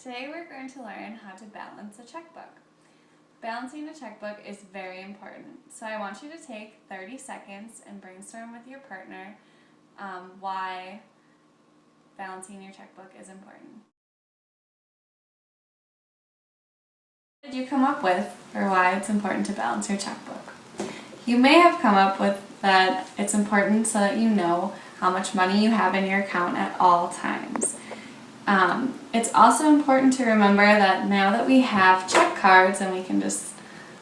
Today we're going to learn how to balance a checkbook. Balancing a checkbook is very important, so I want you to take 30 seconds and brainstorm with your partner why balancing your checkbook is important. What did you come up with for why it's important to balance your checkbook? You may have come up with that it's important so that you know how much money you have in your account at all times. It's also important to remember that now that we have check cards and we can just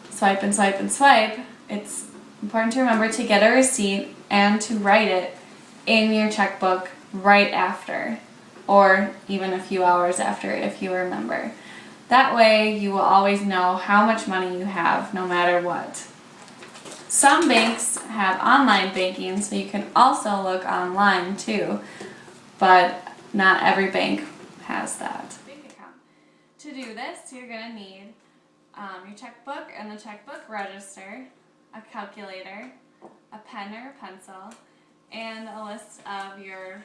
swipe and swipe and swipe, it's important to remember to get a receipt and to write it in your checkbook right after, or even a few hours after if you remember. That way you will always know how much money you have no matter what. Some banks have online banking, so you can also look online too, but not every bank has that. To do this, you're going to need your checkbook and the checkbook register, a calculator, a pen or a pencil, and a list of your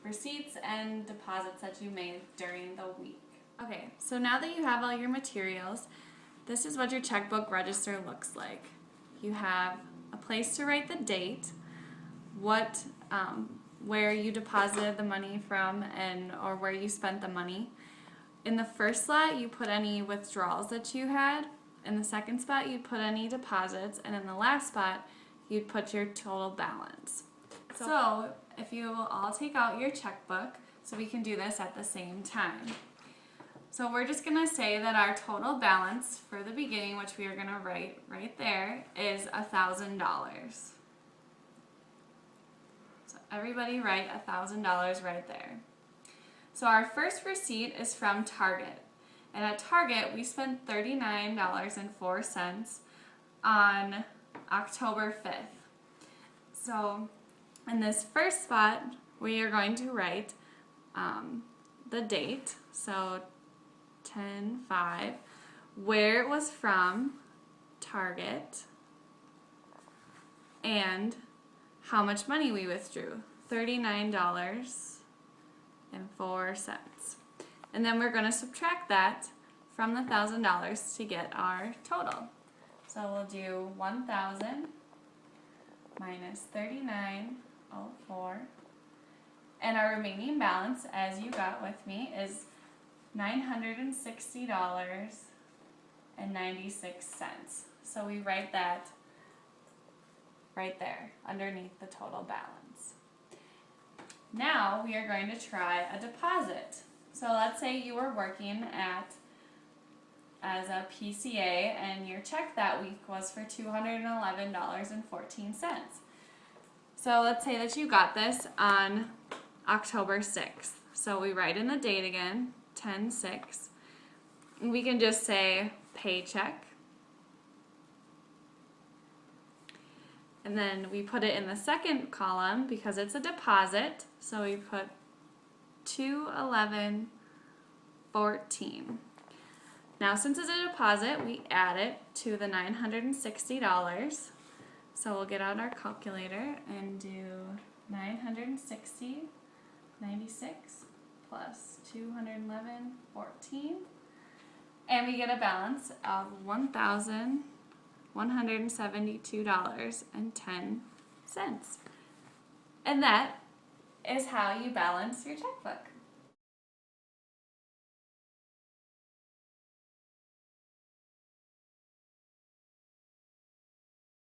receipts and deposits that you made during the week. Okay, so now that you have all your materials, this is what your checkbook register looks like. You have a place to write the date, where you deposited the money from or where you spent the money. In the first slot, you put any withdrawals that you had. In the second spot, you'd put any deposits, and in the last spot, you'd put your total balance. So if you will all take out your checkbook, so we can do this at the same time. So we're just going to say that our total balance for the beginning, which we are going to write right there, is $1,000. So everybody write $1,000 right there. So our first receipt is from Target. And at Target, we spent $39.04 on October 5th. So in this first spot, we are going to write the date, so 10/5, where it was from, Target, and how much money we withdrew, $39.04. And then we're going to subtract that from the $1,000 to get our total. So we'll do 1,000 minus 39.04, and our remaining balance, as you got with me, is $960.96. So we write that right there underneath the total balance. Now we are going to try a deposit. So let's say you were working as a PCA and your check that week was for $211.14. So let's say that you got this on October 6th. So we write in the date again, 10/6. And we can just say paycheck. And then we put it in the second column because it's a deposit. So we put $211.14. Now since it's a deposit, we add it to the $960. So we'll get out our calculator and do 960.96 plus 211.14, and we get a balance of $1,172.10. And that is how you balance your checkbook.